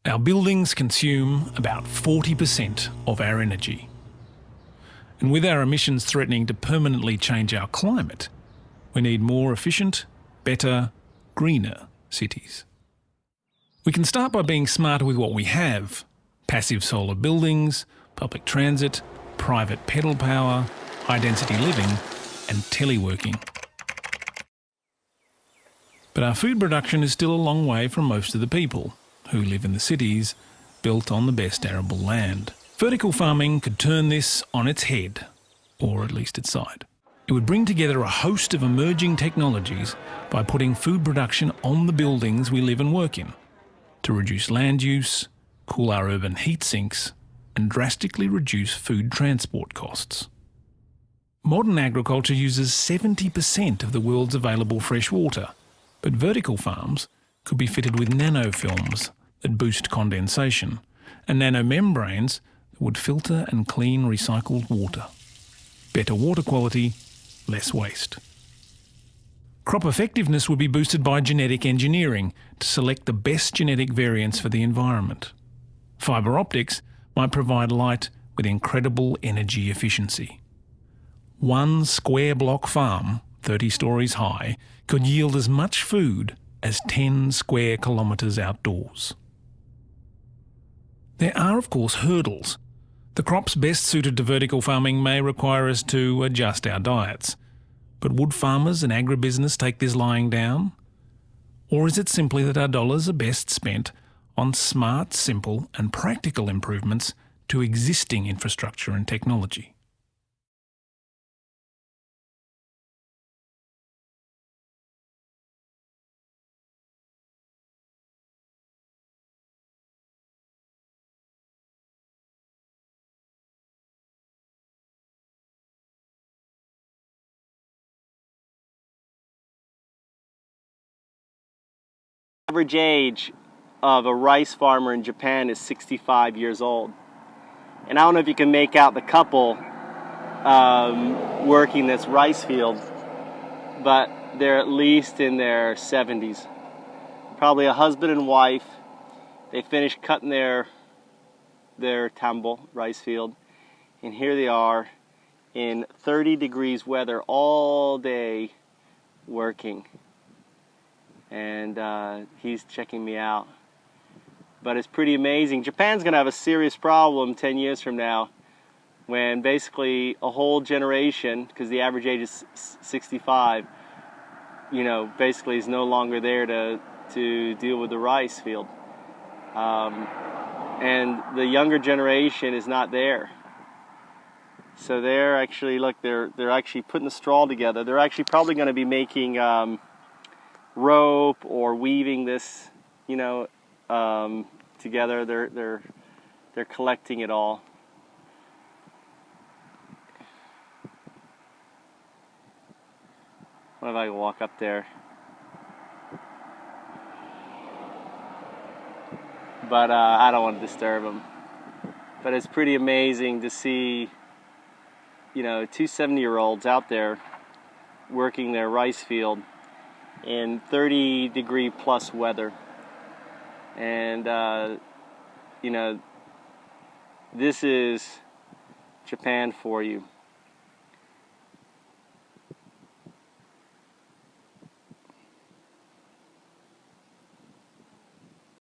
Our buildings consume about 40% of our energy. And with our emissions threatening to permanently change our climate, we need more efficient, better, greener cities. We can start by being smarter with what we have: passive solar buildings, public transit, private pedal power, high-density living, and teleworking. But our food production is still a long way from most of the people who live in the cities built on the best arable land. Vertical farming could turn this on its head, or at least its side. It would bring together a host of emerging technologies by putting food production on the buildings we live and work in, to reduce land use, cool our urban heat sinks, and drastically reduce food transport costs. Modern agriculture uses 70% of the world's available fresh water, but vertical farms could be fitted with nanofilms that boost condensation and nanomembranes that would filter and clean recycled water. Better water quality, less waste. Crop effectiveness would be boosted by genetic engineering to select the best genetic variants for the environment. Fibre optics might provide light with incredible energy efficiency. One square block farm, 30 stories high, could yield as much food as 10 square kilometres outdoors. There are, of course, hurdles. The crops best suited to vertical farming may require us to adjust our diets. But would farmers and agribusiness take this lying down? Or is it simply that our dollars are best spent on smart, simple and practical improvements to existing infrastructure and technology? Average age of a rice farmer in Japan is 65 years old. And I don't know if you can make out the couple working this rice field, but they're at least in their 70s. Probably a husband and wife. They finished cutting their tambo, rice field, and here they are in 30 degrees weather all day working. And he's checking me out. But it's pretty amazing. Japan's gonna have a serious problem 10 years from now when basically a whole generation, because the average age is 65, basically is no longer there to deal with the rice field. And the younger generation is not there. So they're actually, look, they're actually putting the straw together. They're actually probably gonna be making rope or weaving this, together. They're collecting it all. What if I walk up there? But I don't want to disturb them. But it's pretty amazing to see, two 70-year-olds out there working their rice field in 30-degree plus weather. And, this is Japan for you.